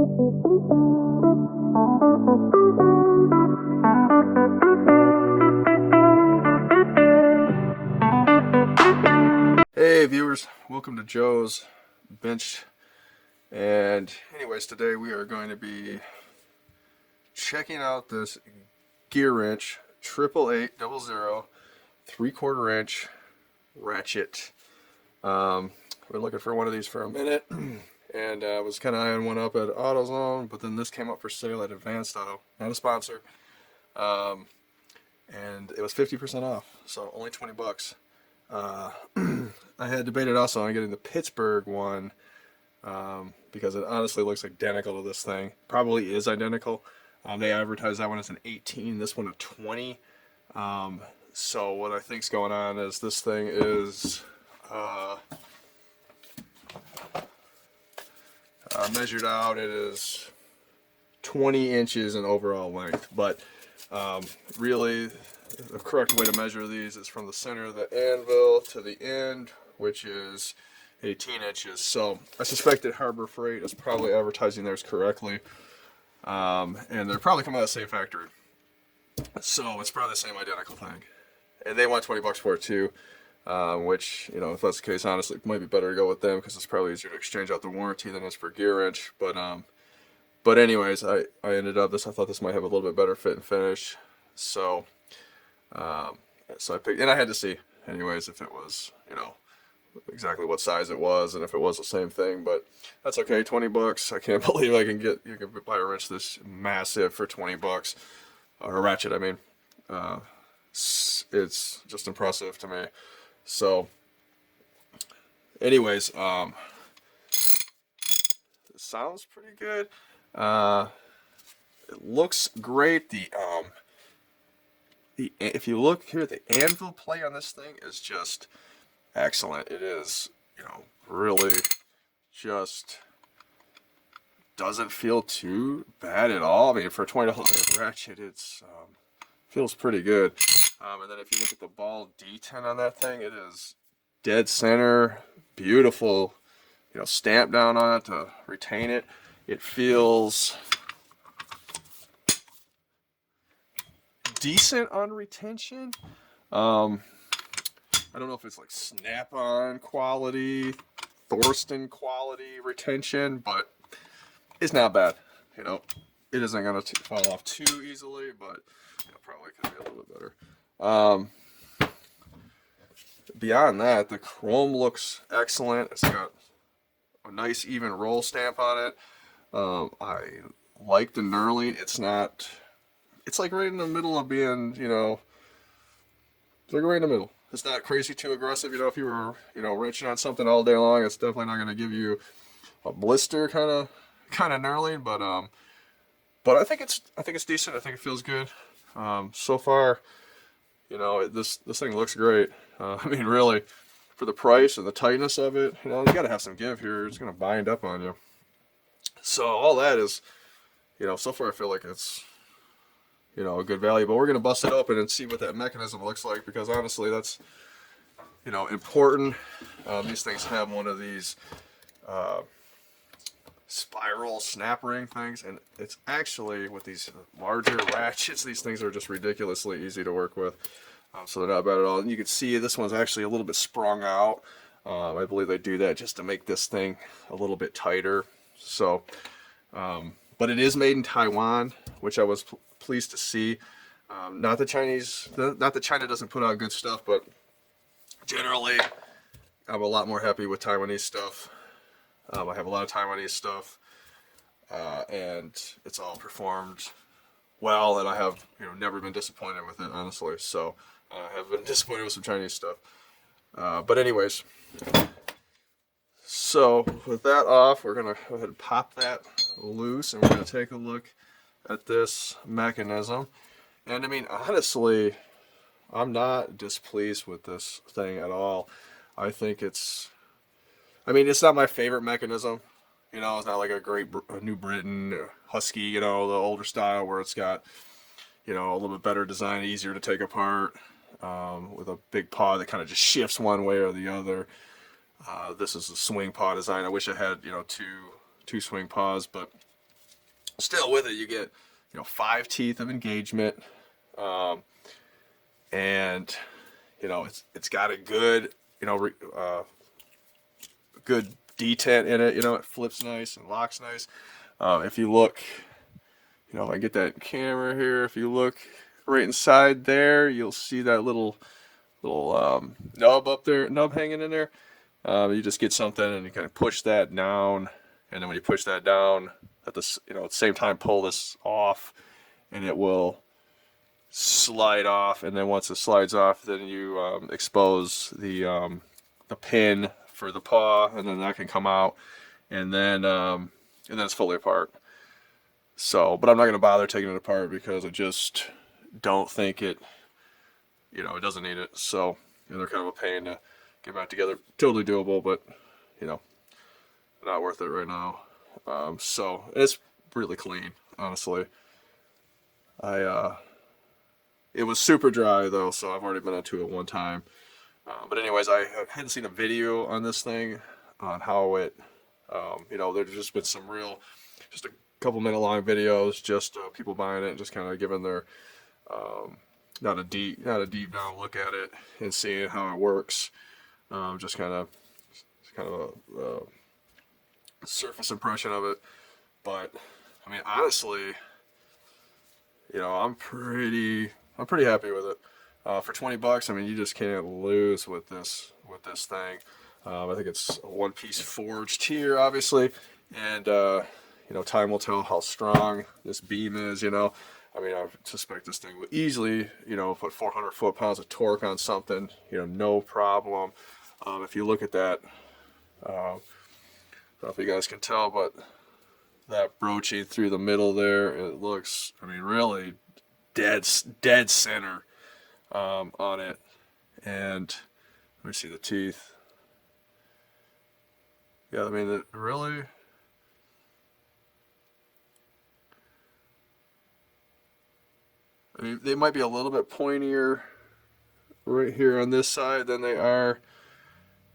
Hey viewers, welcome to Joe's Bench. And anyways, today we are going to be checking out this Gearwrench 88800 3/4 inch Ratchet. I've been looking for one of these for a minute and was kind of eyeing one up at AutoZone, but then this came up for sale at Advanced Auto, not a sponsor, and it was 50% off, so only 20 bucks. I had debated also on getting the Pittsburgh one because it honestly looks identical to this thing. Probably is identical. They advertise that one as an 18, this one a 20. So what I think's going on is this thing is measured out. It is 20 inches in overall length, but really the correct way to measure these is from the center of the anvil to the end, which is 18 inches. So I suspect that Harbor Freight is probably advertising theirs correctly, and they're probably coming out of the same factory, so it's probably the same identical thing, and they want 20 bucks for it too, which, you know, if that's the case, honestly it might be better to go with them because it's probably easier to exchange out the warranty than it's for Gearwrench. But anyways, I ended up I thought this might have a little bit better fit and finish, so I picked, and I had to see anyways if it was, you know, exactly what size it was and if it was the same thing, but that's okay. 20 bucks. I can't believe you can buy a wrench this massive for 20 bucks, or a ratchet, I mean. It's just impressive to me. So anyways, it sounds pretty good. It looks great. If you look here, the anvil play on this thing is just excellent. It is, you know, really just doesn't feel too bad at all. I mean, for a $20 ratchet, it's feels pretty good. And then if you look at the ball detent on that thing, it is dead center, beautiful, you know, stamp down on it to retain it. It feels decent on retention. I don't know if it's like snap-on quality, Thorsten quality retention, but it's not bad. You know, it isn't gonna fall off too easily, but, you know, probably could be a little bit better. Beyond that, the chrome looks excellent. It's got a nice even roll stamp on it. I like the knurling. It's like right in the middle of being, you know, it's like right in the middle. It's not crazy too aggressive. You know, if you were, you know, wrenching on something all day long, it's definitely not going to give you a blister kind of knurling. But I think it's decent. I think it feels good. So far, you know, this thing looks great. I mean, really, for the price and the tightness of it, you know, you got to have some give here. It's going to bind up on you. So all that is, you know, so far I feel like it's, you know, a good value. But we're going to bust it open and see what that mechanism looks like, because honestly that's, you know, important. These things have one of these spiral snap ring things, and it's actually, with these larger ratchets, these things are just ridiculously easy to work with. So they're not bad at all. And you can see this one's actually a little bit sprung out. I believe they do that just to make this thing a little bit tighter. So, but it is made in Taiwan, which I was pleased to see. Not that China doesn't put out good stuff, but generally I'm a lot more happy with Taiwanese stuff. I have a lot of Taiwanese stuff, and it's all performed well, and I have, you know, never been disappointed with it, honestly. So I have been disappointed with some Chinese stuff. But anyways, so with that off, we're gonna go ahead and pop that loose, and we're gonna take a look at this mechanism. And I mean, honestly, I'm not displeased with this thing at all. I think it's not my favorite mechanism. You know, it's not like a New Britain Husky, you know, the older style where it's got, you know, a little bit better design, easier to take apart, with a big paw that kind of just shifts one way or the other. This is a swing paw design. I wish I had, you know, two swing paws, but Still with it, you get, 5 teeth of engagement, and it's got a good, good detent in it. It flips nice and locks nice. If you look, if I get that camera here, if you look right inside there, you'll see that little nub up there, nub hanging in there. You just get something and you kind of push that down, and then when you push that down, at the same time pull this off, and it will slide off. And then once it slides off, then you expose the pin for the paw, and then that can come out, and then it's fully apart. So, but I'm not going to bother taking it apart because I just don't think it doesn't need it. So, they're kind of a pain to get back together. Totally doable, but not worth it right now. So it's really clean, honestly. It was super dry though, so I've already been into it one time. But anyways, I hadn't seen a video on this thing on how it, there's just been just a couple minute long videos, just people buying it and just kind of giving their, not a deep down look at it and seeing how it works. Just kind of a surface impression of it. But I mean, honestly, I'm pretty happy with it. For $20, I mean, you just can't lose with this thing. I think it's a one-piece forged here, obviously, and time will tell how strong this beam is. I mean, I suspect this thing would easily, put 400 foot-pounds of torque on something, no problem. If you look at that, I don't know if you guys can tell, but that broaching through the middle there, it looks, I mean, really dead center on it. And let me see the teeth. Yeah, I mean, it really, I mean, they might be a little bit pointier right here on this side than they are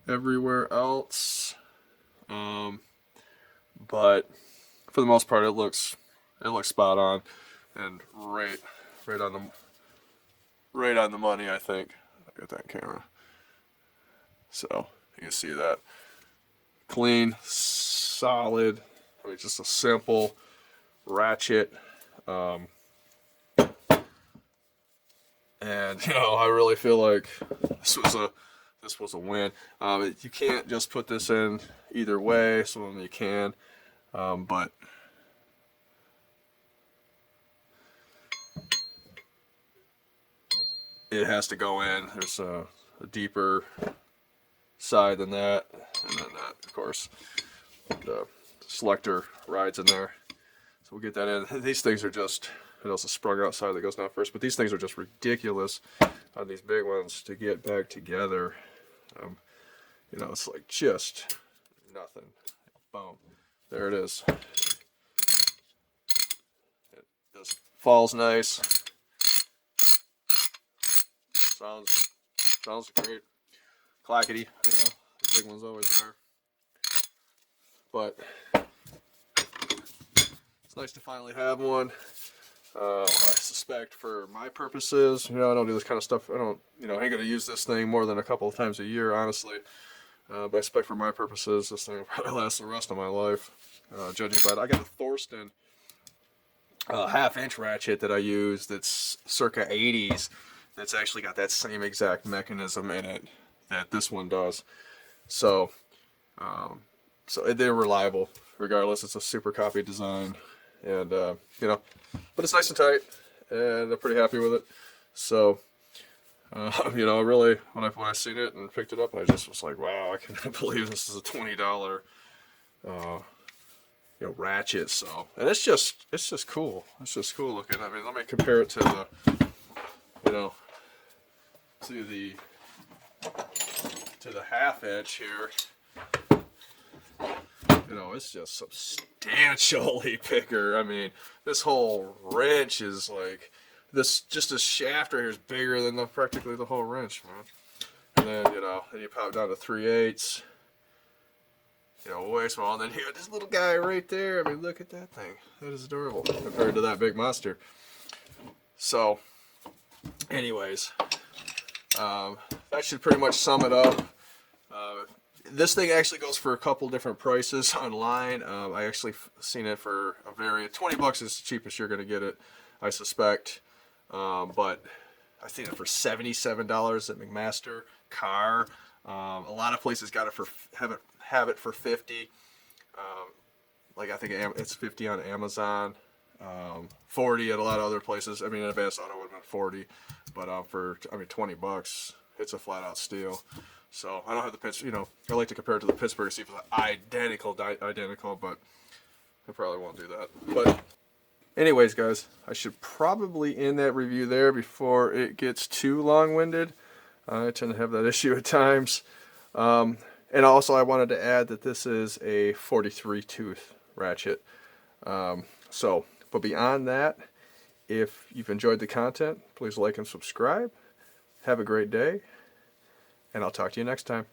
everywhere else. But for the most part, it looks spot on and right on the money, I think. Look at that camera. So you can see that. Clean, solid. I mean, just a simple ratchet. And I really feel like this was a win. You can't just put this in either way. Some of them you can, but it has to go in. There's a deeper side than that, and then that, of course, the selector rides in there. So we'll get that in. These things are just, it also sprung outside that goes down first, but these things are just ridiculous on these big ones to get back together. It's like just nothing. Boom. There it is. It just falls nice. Sounds great. Clackety, the big ones always are. But it's nice to finally have one. I suspect for my purposes, I don't do this kind of stuff. I ain't gonna use this thing more than a couple of times a year, honestly. But I expect for my purposes, this thing will probably last the rest of my life. Judging by it, I got a Thorsten half-inch ratchet that I use that's circa 80s. That's actually got that same exact mechanism in it that this one does. So they're reliable regardless. It's a super copy design, and but it's nice and tight, and I'm pretty happy with it. So really, when I seen it and picked it up, I just was like, wow, I can't believe this is a $20 ratchet. So, and it's just cool. It's just cool looking. I mean, let me compare it to the to the half-inch here. It's just substantially bigger. I mean, this whole wrench is like just this shaft right here is bigger than practically the whole wrench, man. And then then you pop down to 3/8. you know, way small. And then here, this little guy right there. I mean, look at that thing. That is adorable compared to that big monster. So, anyways, that should pretty much sum it up. This thing actually goes for a couple different prices online. I actually seen it for a variant. 20 bucks is the cheapest you're going to get it, I suspect. But I've seen it for $77 at McMaster, Car. A lot of places got it for have it for 50. Like I think it's 50 on Amazon, 40 at a lot of other places. I mean, Advanced Auto would have been 40, but for 20 bucks, it's a flat out steal. So I don't have the Pittsburgh, you know, I like to compare it to the Pittsburgh, see if it's identical, but I probably won't do that. But anyways, guys, I should probably end that review there before it gets too long-winded. I tend to have that issue at times. And also I wanted to add that this is a 43 tooth Ratchet. But beyond that, if you've enjoyed the content, please like and subscribe. Have a great day, and I'll talk to you next time.